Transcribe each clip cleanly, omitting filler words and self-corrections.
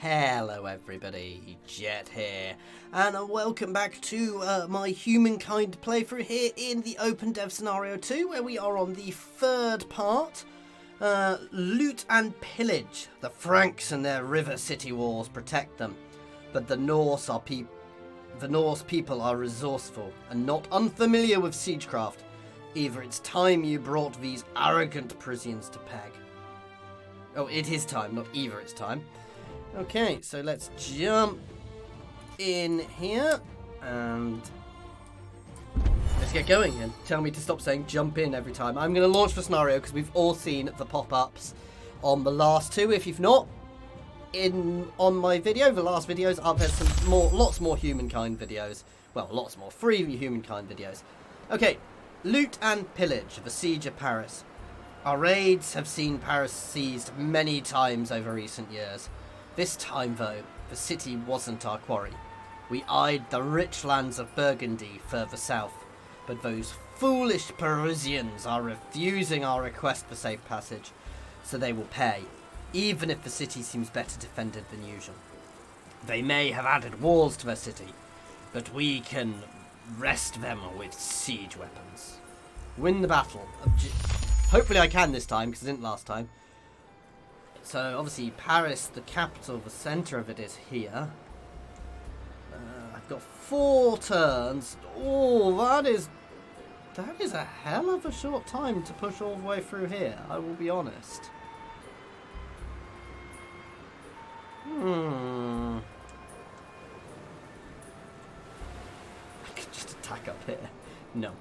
Hello everybody, Jet here, and welcome back to my Humankind playthrough here in the OpenDev Scenario 2, where we are on the third part, Loot and Pillage. The Franks and their river city walls protect them, but the Norse people are resourceful and not unfamiliar with siegecraft. Either it's time you brought these arrogant Parisians to peg. Oh, it is time, not either it's time. Okay, so let's jump in here and let's get going and tell me to stop saying jump in every time. I'm going to launch the scenario because we've all seen the pop-ups on the last two. If you've not, on my video, the last videos, there's some lots more Humankind videos. Well, lots more free Humankind videos. Okay, Loot and Pillage, the Siege of Paris. Our raids have seen Paris seized many times over recent years. This time, though, the city wasn't our quarry. We eyed the rich lands of Burgundy further south, but those foolish Parisians are refusing our request for safe passage, so they will pay, even if the city seems better defended than usual. They may have added walls to their city, but we can wrest them with siege weapons. Win the battle. Hopefully I can this time, because I didn't last time. So, obviously, Paris, the capital, the centre of it is here. I've got 4 turns. Oh, that is a hell of a short time to push all the way through here, I will be honest. I could just attack up here. No.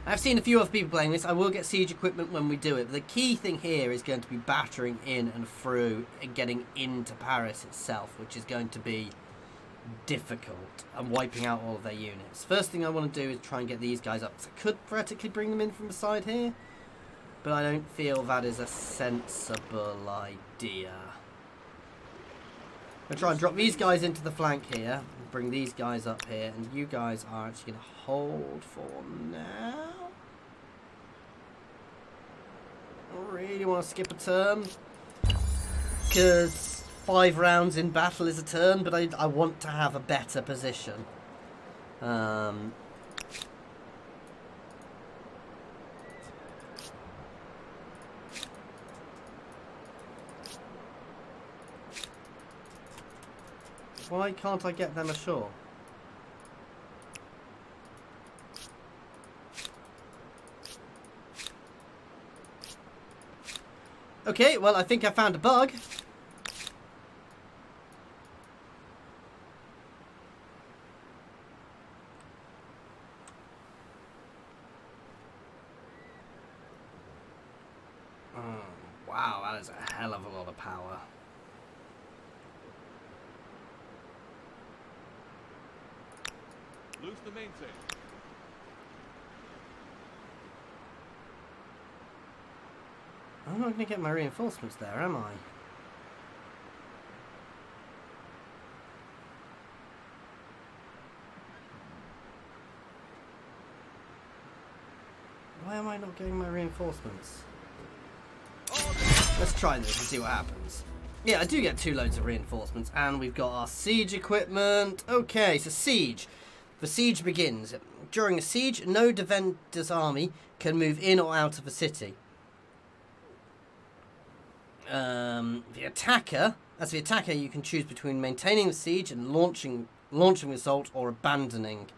I've seen a few other people playing this. I will get siege equipment when we do it. But the key thing here is going to be battering in and through and getting into Paris itself, which is going to be difficult, and wiping out all of their units. First thing I want to do is try and get these guys up. So I could theoretically bring them in from the side here, but I don't feel that is a sensible idea. I'm going to try and drop these guys into the flank here, and bring these guys up here, and you guys are actually going to hold for now. I really want to skip a turn, because 5 rounds in battle is a turn, but I want to have a better position. Why can't I get them ashore? Okay, well, I think I found a bug. Oh, wow, that is a hell of a lot of power. Loose the mainsail. I'm not going to get my reinforcements there, am I? Why am I not getting my reinforcements? Let's try this and see what happens. Yeah, I do get 2 loads of reinforcements, and we've got our siege equipment. Okay, so siege. The siege begins. During a siege, no defender's army can move in or out of a city. The attacker, you can choose between maintaining the siege and launching the assault, or abandoning.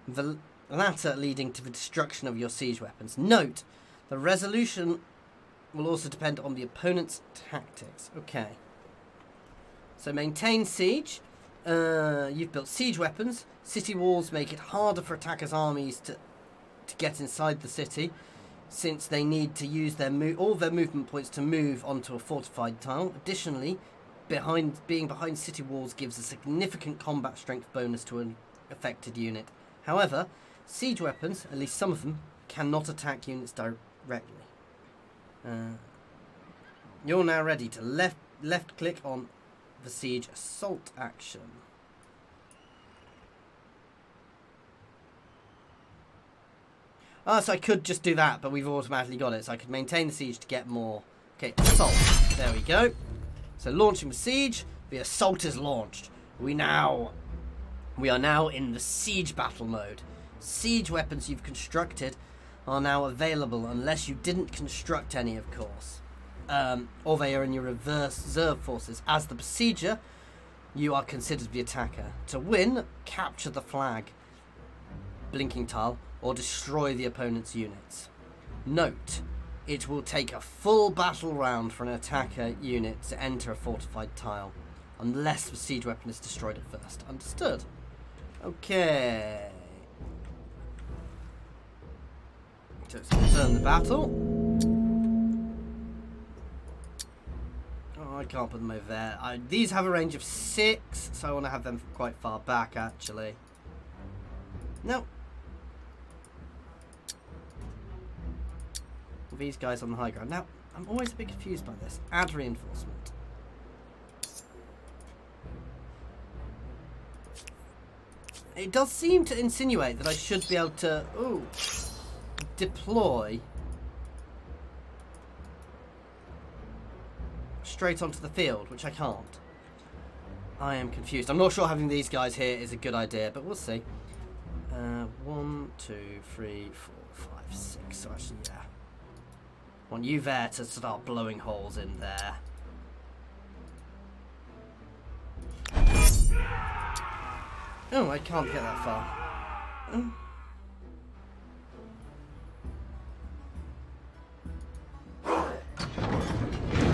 The latter leading to the destruction of your siege weapons. Note, the resolution will also depend on the opponent's tactics. Okay. So maintain siege. You've built siege weapons. City walls make it harder for attackers' armies to get inside the city, since they need to use all their movement points to move onto a fortified tile. Additionally, being behind city walls gives a significant combat strength bonus to an affected unit. However, siege weapons, at least some of them, cannot attack units directly. You're now ready to left click on the siege assault action. So I could just do that, but we've automatically got it. So I could maintain the siege to get more. Okay, assault. There we go. So launching the siege, the assault is launched. We are now in the siege battle mode. Siege weapons you've constructed are now available unless you didn't construct any, of course. Or they are in your reserve forces. As the besieger, you are considered the attacker. To win, capture the flag, blinking tile, or destroy the opponent's units. Note, it will take a full battle round for an attacker unit to enter a fortified tile, unless the siege weapon is destroyed at first. Understood? Okay. So let's turn the battle. Oh, I can't put them over there. These have a range of 6, so I want to have them quite far back, actually. No. These guys on the high ground. Now, I'm always a bit confused by this. Add reinforcement. It does seem to insinuate that I should be able to deploy straight onto the field, which I can't. I am confused. I'm not sure having these guys here is a good idea, but we'll see. 1, 2, 3, 4, 5, 6. So actually, yeah. Want you there to start blowing holes in there. Oh, I can't get that far. Oh.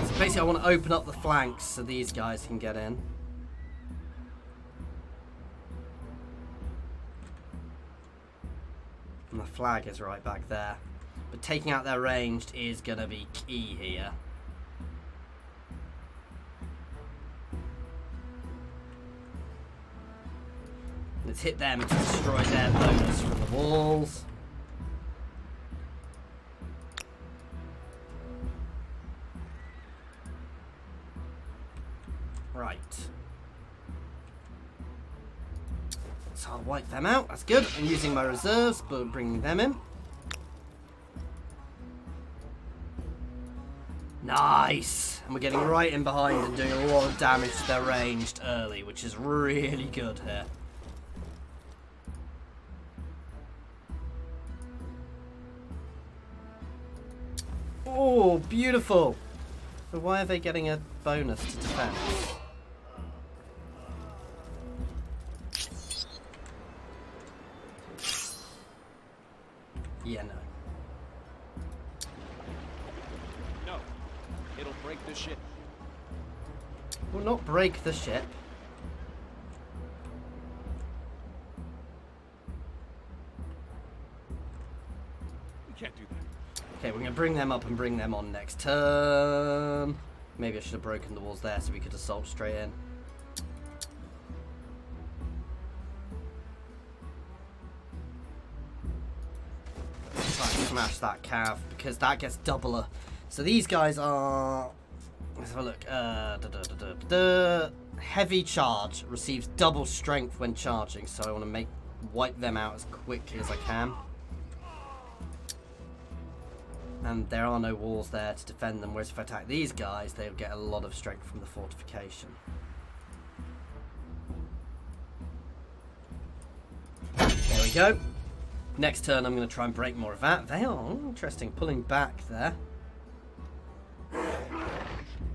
So basically I want to open up the flanks so these guys can get in. And the flag is right back there. But taking out their ranged is going to be key here. Let's hit them to destroy their bonus from the walls. Right. So I'll wipe them out. That's good. I'm using my reserves, but bringing them in. Nice! And we're getting right in behind and doing a lot of damage to their ranged early, which is really good here. Oh, beautiful! But why are they getting a bonus to defend? Yeah, no. No. It'll break the ship. Will not break the ship. We can't do that. Okay, we're going to bring them up and bring them on next turn. Maybe I should have broken the walls there so we could assault straight in. Let's try and smash that cav because that gets doubler. So these guys are... Let's have a look. Heavy charge receives double strength when charging, so I want to wipe them out as quickly as I can. And there are no walls there to defend them, whereas if I attack these guys, they'll get a lot of strength from the fortification. There we go. Next turn, I'm going to try and break more of that. They are interesting, pulling back there.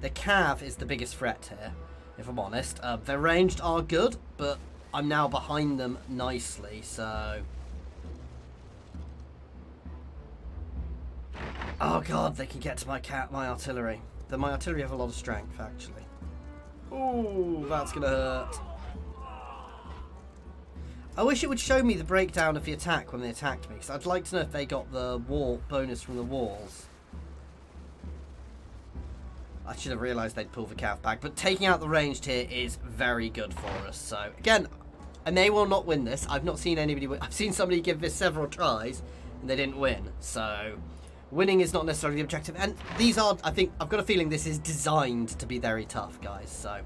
The cav is the biggest threat here, if I'm honest. Their ranged are good, but I'm now behind them nicely, so... Oh god, they can get to my artillery. My artillery have a lot of strength, actually. Ooh, that's gonna hurt. I wish it would show me the breakdown of the attack when they attacked me, because I'd like to know if they got the wall bonus from the walls. I should have realised they'd pull the cav back, but taking out the ranged here is very good for us. So again, I may well not win this. I've not seen anybody win. I've seen somebody give this several tries and they didn't win. So winning is not necessarily the objective. And these are, I think, I've got a feeling this is designed to be very tough, guys. So,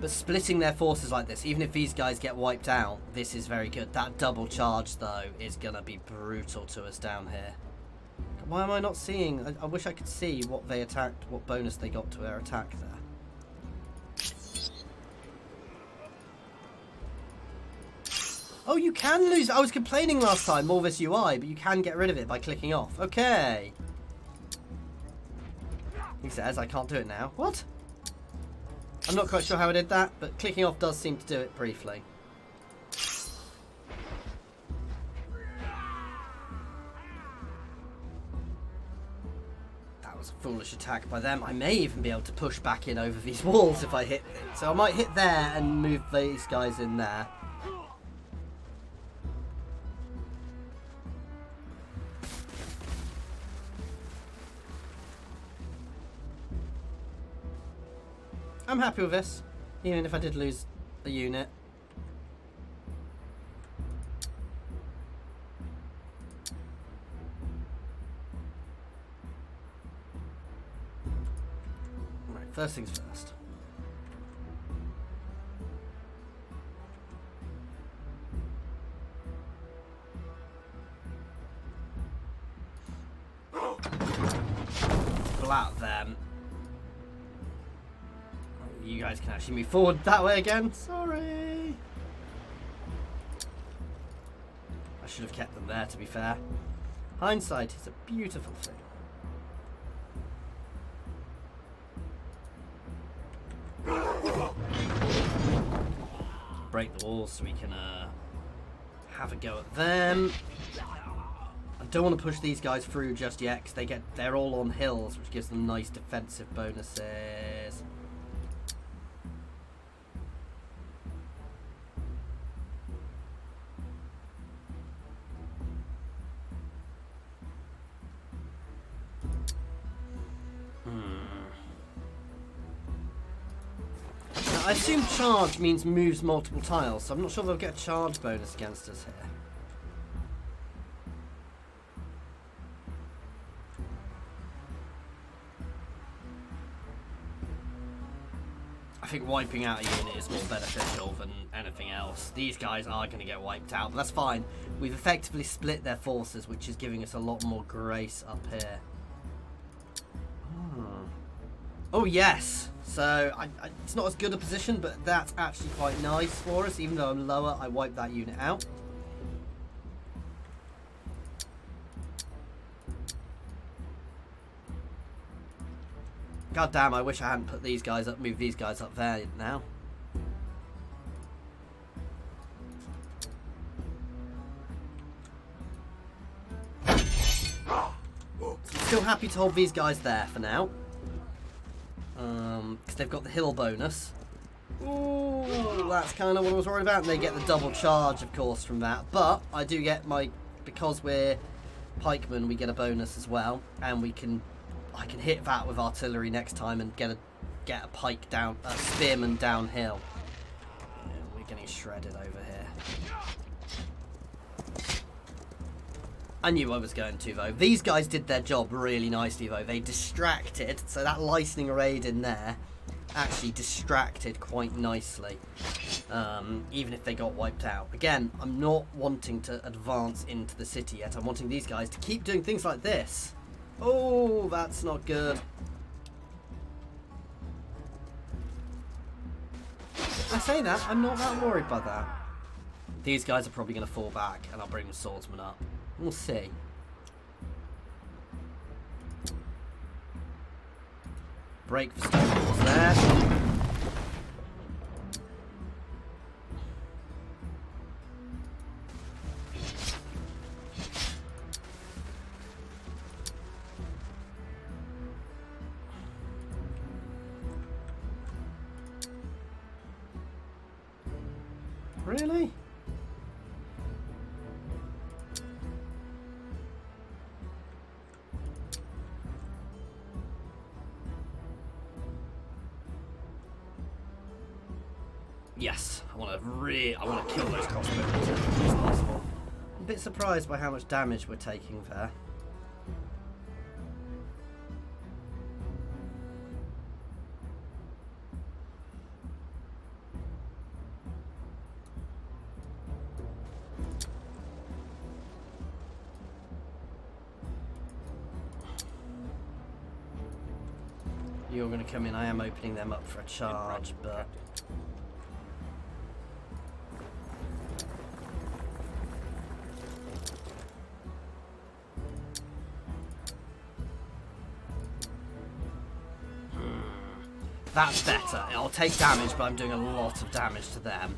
but splitting their forces like this, even if these guys get wiped out, this is very good. That double charge though is gonna be brutal to us down here. Why am I not seeing? I wish I could see what they attacked, what bonus they got to their attack there. Oh, you can lose. I was complaining last time, more this UI, but you can get rid of it by clicking off. Okay. He says I can't do it now. What? I'm not quite sure how I did that, but clicking off does seem to do it briefly. That was a foolish attack by them. I may even be able to push back in over these walls if I hit it. So I might hit there and move these guys in there. I'm happy with this, even if I did lose a unit. Right, first things first. Splat them. You guys can actually move forward that way again. Sorry. I should have kept them there, to be fair. Hindsight is a beautiful thing. Break the walls so we can have a go at them. I don't want to push these guys through just yet because they're all on hills, which gives them nice defensive bonuses. I assume charge means moves multiple tiles, so I'm not sure they'll get a charge bonus against us here. I think wiping out a unit is more beneficial than anything else. These guys are going to get wiped out, but that's fine. We've effectively split their forces, which is giving us a lot more grace up here. Oh yes! So, it's not as good a position, but that's actually quite nice for us. Even though I'm lower, I wiped that unit out. God damn, I wish I hadn't put these guys up, moved these guys up there now. So I'm still happy to hold these guys there for now. Because they've got the hill bonus. Ooh, that's kind of what I was worried about. And they get the double charge, of course, from that. But I do get because we're pikemen, we get a bonus as well. And I can hit that with artillery next time and get a pike down, a spearman downhill. Yeah, we're getting shredded over here. I knew I was going to, though. These guys did their job really nicely, though. They distracted, so that lightning raid in there actually distracted quite nicely, even if they got wiped out. Again, I'm not wanting to advance into the city yet. I'm wanting these guys to keep doing things like this. Oh, that's not good. I say that, I'm not that worried by that. These guys are probably going to fall back, and I'll bring the swordsman up. We'll see. Break the stone walls there. Really? Yes, I want to kill those crossbows as quickly as possible. I'm a bit surprised by how much damage we're taking there. You're going to come in. I am opening them up for a charge, but... That's better. I'll take damage, but I'm doing a lot of damage to them.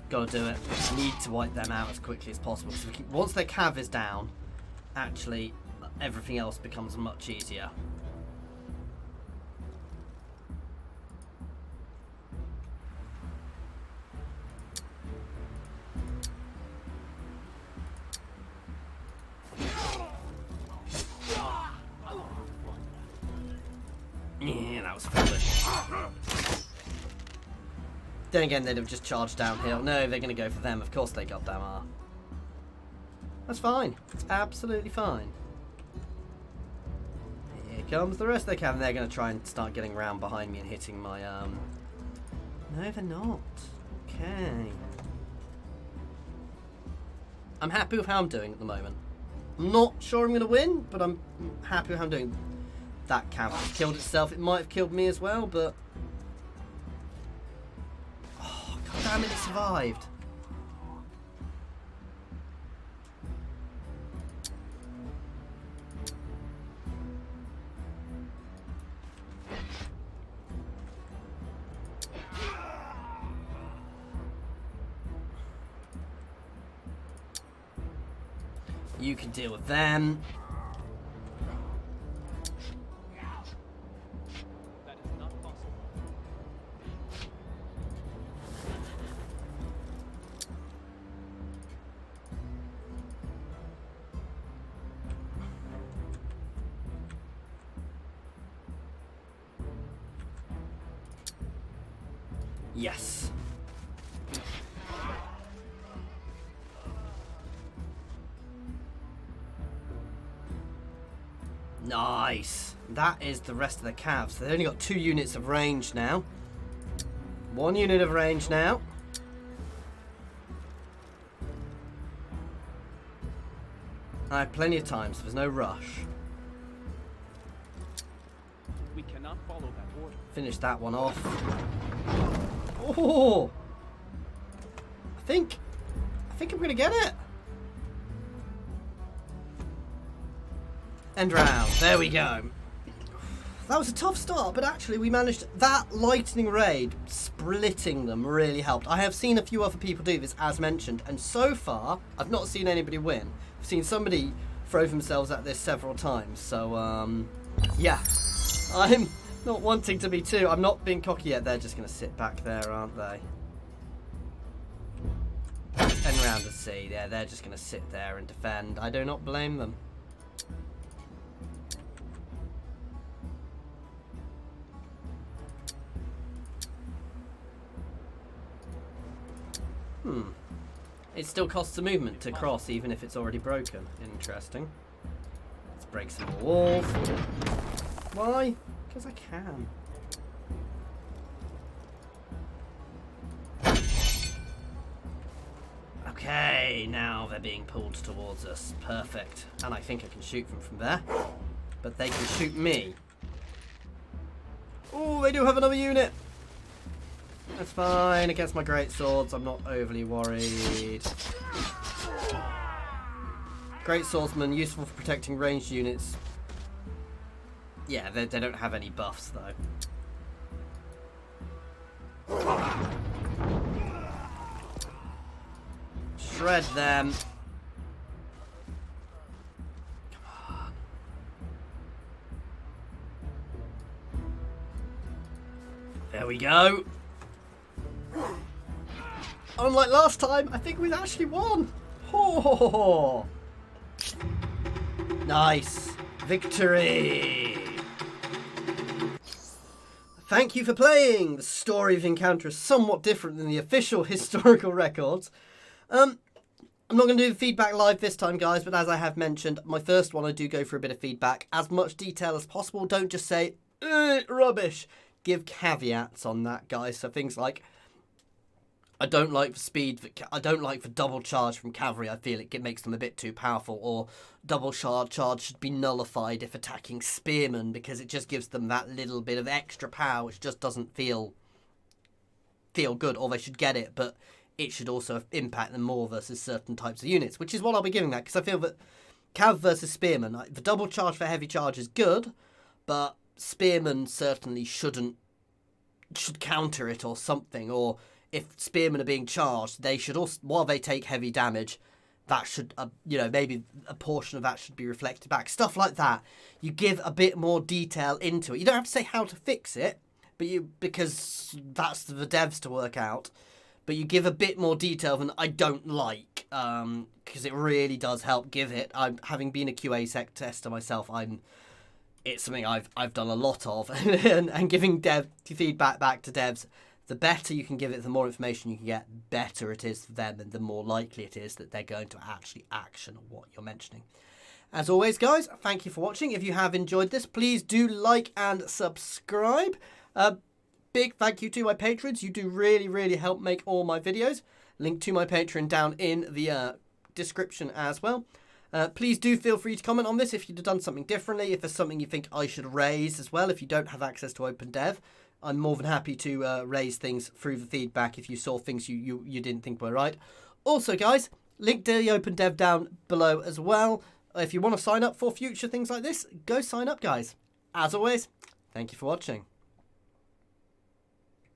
Gotta do it. Need to wipe them out as quickly as possible. So once their cav is down, actually, everything else becomes much easier. Yeah, that was foolish. Then again, they'd have just charged downhill. No, they're going to go for them. Of course they goddamn are. That's fine. It's absolutely fine. Here comes the rest of the cav. They're going to try and start getting around behind me and hitting my... No, they're not. Okay. I'm happy with how I'm doing at the moment. I'm not sure I'm going to win, but I'm happy with how I'm doing. That cav has killed itself. It might have killed me as well, but... Oh, god damn it, it survived. You can deal with them. That is not possible. Yes. Nice. That is the rest of the cavs. So they've only got 2 units of range now. 1 unit of range now. I have plenty of time, so there's no rush. We cannot follow that order. Finish that one off. Oh! I think I'm gonna get it. End round. There we go. That was a tough start, but actually we managed... That lightning raid, splitting them, really helped. I have seen a few other people do this, as mentioned, and so far, I've not seen anybody win. I've seen somebody throw themselves at this several times, so, yeah. I'm not wanting to be too... I'm not being cocky yet. They're just going to sit back there, aren't they? End round to C. Yeah, they're just going to sit there and defend. I do not blame them. It still costs a movement to cross, even if it's already broken. Interesting. Let's break some more walls. Why? Because I can. Okay, now they're being pulled towards us. Perfect. And I think I can shoot them from there. But they can shoot me. Oh, they do have another unit. That's fine. Against my great swords, I'm not overly worried. Great swordsman, useful for protecting ranged units. Yeah, they don't have any buffs though. Shred them. Come on. There we go. Unlike last time, I think we've actually won. Oh, nice. Victory. Thank you for playing. The story of Encounter is somewhat different than the official historical records. I'm not going to do the feedback live this time, guys, but as I have mentioned, my first one I do go for a bit of feedback. As much detail as possible. Don't just say, rubbish. Give caveats on that, guys. So things like... I don't like the speed. I don't like the double charge from cavalry. I feel it makes them a bit too powerful. Or double charge should be nullified if attacking spearmen, because it just gives them that little bit of extra power, which just doesn't feel good. Or they should get it, but it should also impact them more versus certain types of units, which is what I'll be giving that, because I feel that cav versus spearmen, the double charge for heavy charge is good, but spearmen certainly should counter it or something. Or if spearmen are being charged, they should also, while they take heavy damage, that should, maybe a portion of that should be reflected back. Stuff like that. You give a bit more detail into it. You don't have to say how to fix it, because that's the devs to work out. But you give a bit more detail than I don't like, because it really does help give it. Having been a QA sec tester myself, it's something I've done a lot of, and giving dev feedback back to devs. The better you can give it, the more information you can get, better it is for them, and the more likely it is that they're going to actually action what you're mentioning. As always, guys, thank you for watching. If you have enjoyed this, please do like and subscribe. Big thank you to my patrons. You do really, really help make all my videos. Link to my Patreon down in the description as well. Please do feel free to comment on this if you'd have done something differently, if there's something you think I should raise as well. If you don't have access to OpenDev, I'm more than happy to raise things through the feedback if you saw things you didn't think were right. Also, guys, link to the OpenDev down below as well. If you want to sign up for future things like this, go sign up, guys. As always, thank you for watching.